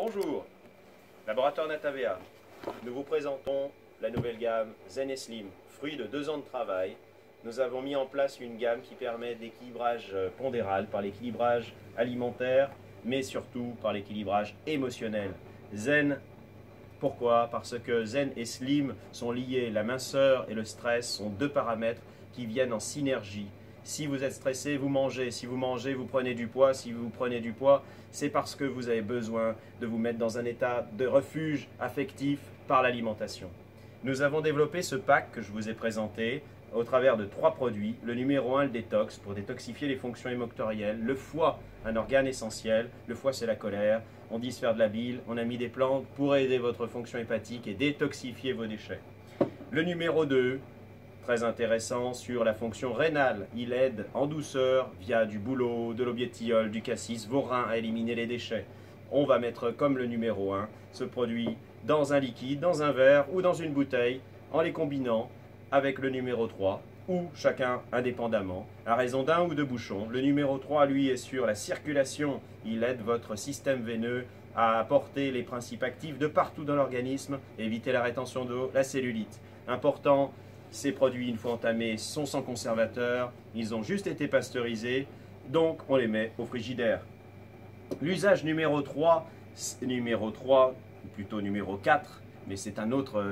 Bonjour, Laboratoire Natavea. Nous vous présentons la nouvelle gamme Zen et Slim. Fruit de 2 ans de travail, nous avons mis en place une gamme qui permet d'équilibrage pondéral par l'équilibrage alimentaire, mais surtout par l'équilibrage émotionnel. Zen, pourquoi? Parce que Zen et Slim sont liés. La minceur et le stress sont 2 paramètres qui viennent en synergie. Si vous êtes stressé, vous mangez. Si vous mangez, vous prenez du poids. Si vous prenez du poids, c'est parce que vous avez besoin de vous mettre dans un état de refuge affectif par l'alimentation. Nous avons développé ce pack que je vous ai présenté au travers de 3 produits. Le numéro 1, le détox, pour détoxifier les fonctions émoctorielles. Le foie, un organe essentiel. Le foie, c'est la colère. On dit se faire de la bile. On a mis des plantes pour aider votre fonction hépatique et détoxifier vos déchets. Le numéro 2, très intéressant, sur la fonction rénale. Il aide en douceur via du bouleau, de l'aubiétiol, du cassis, vos reins à éliminer les déchets. On va mettre comme le numéro 1 ce produit dans un liquide, dans un verre ou dans une bouteille en les combinant avec le numéro 3 ou chacun indépendamment à raison d'un ou 2 bouchons. Le numéro 3 lui est sur la circulation. Il aide votre système veineux à apporter les principes actifs de partout dans l'organisme, éviter la rétention d'eau, la cellulite. Important, ces produits, une fois entamés, sont sans conservateur, ils ont juste été pasteurisés, donc on les met au frigidaire. L'usage numéro 3, ou plutôt numéro 4, mais c'est un autre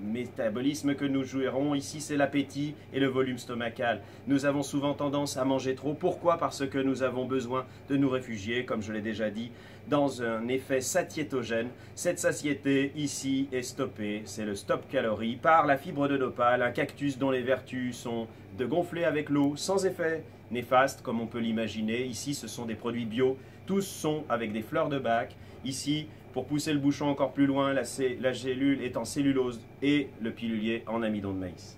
métabolisme que nous jouerons. Ici, c'est l'appétit et le volume stomacal. Nous avons souvent tendance à manger trop. Pourquoi? Parce que nous avons besoin de nous réfugier, comme je l'ai déjà dit, dans un effet satiétogène. Cette satiété, ici, est stoppée. C'est le stop calories par la fibre de nopal, un cactus dont les vertus sont de gonfler avec l'eau, sans effet néfaste, comme on peut l'imaginer. Ici, ce sont des produits bio. Tous sont avec des fleurs de bac. Ici, pour pousser le bouchon encore plus loin, la gélule est en cellulose et le pilulier en amidon de maïs.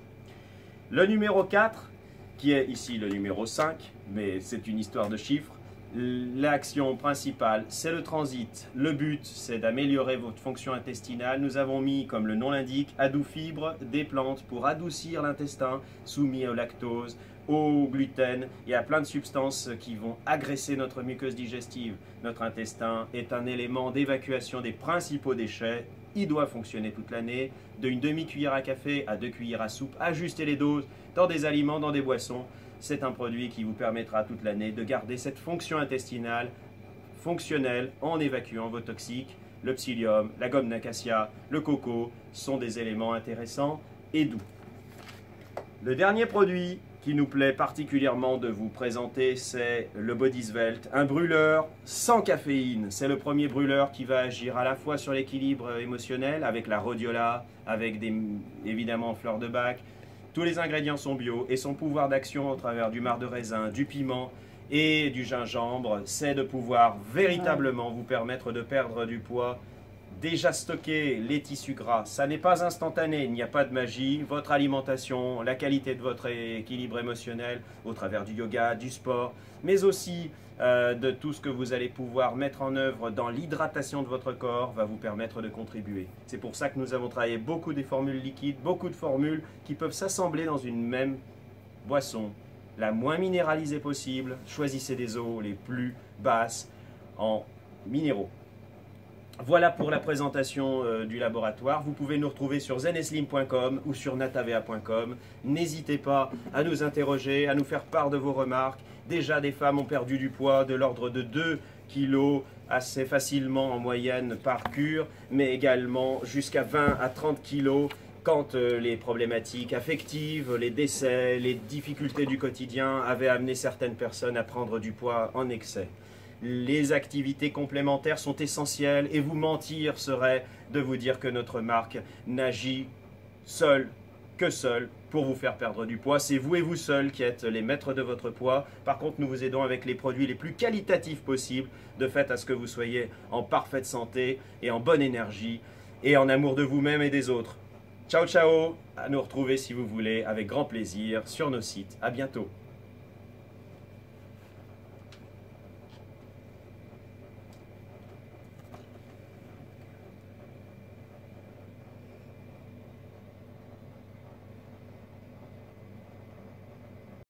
Le numéro 4, qui est ici le numéro 5, mais c'est une histoire de chiffres. L'action principale, c'est le transit. Le but, c'est d'améliorer votre fonction intestinale. Nous avons mis, comme le nom l'indique, Adoufibres, des plantes pour adoucir l'intestin, soumis au lactose, au gluten et à plein de substances qui vont agresser notre muqueuse digestive. Notre intestin est un élément d'évacuation des principaux déchets. Il doit fonctionner toute l'année, d'une demi-cuillère à café à 2 cuillères à soupe. Ajustez les doses dans des aliments, dans des boissons. C'est un produit qui vous permettra toute l'année de garder cette fonction intestinale fonctionnelle en évacuant vos toxiques. Le psyllium, la gomme d'acacia, le coco sont des éléments intéressants et doux. Le dernier produit qui nous plaît particulièrement de vous présenter, c'est le Body Svelte, un brûleur sans caféine. C'est le premier brûleur qui va agir à la fois sur l'équilibre émotionnel avec la rhodiola, avec évidemment fleurs de bac. Tous les ingrédients sont bio et son pouvoir d'action au travers du marc de raisin, du piment et du gingembre, c'est de pouvoir véritablement vous permettre de perdre du poids. Déjà stocké les tissus gras, ça n'est pas instantané, il n'y a pas de magie. Votre alimentation, la qualité de votre équilibre émotionnel au travers du yoga, du sport, mais aussi de tout ce que vous allez pouvoir mettre en œuvre dans l'hydratation de votre corps va vous permettre de contribuer. C'est pour ça que nous avons travaillé beaucoup des formules liquides, beaucoup de formules qui peuvent s'assembler dans une même boisson, la moins minéralisée possible. Choisissez des eaux les plus basses en minéraux. Voilà pour la présentation du laboratoire. Vous pouvez nous retrouver sur zeneslim.com ou sur natavea.com. N'hésitez pas à nous interroger, à nous faire part de vos remarques. Déjà, des femmes ont perdu du poids de l'ordre de 2 kg assez facilement en moyenne par cure, mais également jusqu'à 20 à 30 kg quand les problématiques affectives, les décès, les difficultés du quotidien avaient amené certaines personnes à prendre du poids en excès. Les activités complémentaires sont essentielles et vous mentir serait de vous dire que notre marque n'agit seule pour vous faire perdre du poids. C'est vous et vous seul qui êtes les maîtres de votre poids. Par contre, nous vous aidons avec les produits les plus qualitatifs possibles, de fait à ce que vous soyez en parfaite santé et en bonne énergie et en amour de vous-même et des autres. Ciao ciao, à nous retrouver si vous voulez avec grand plaisir sur nos sites. À bientôt.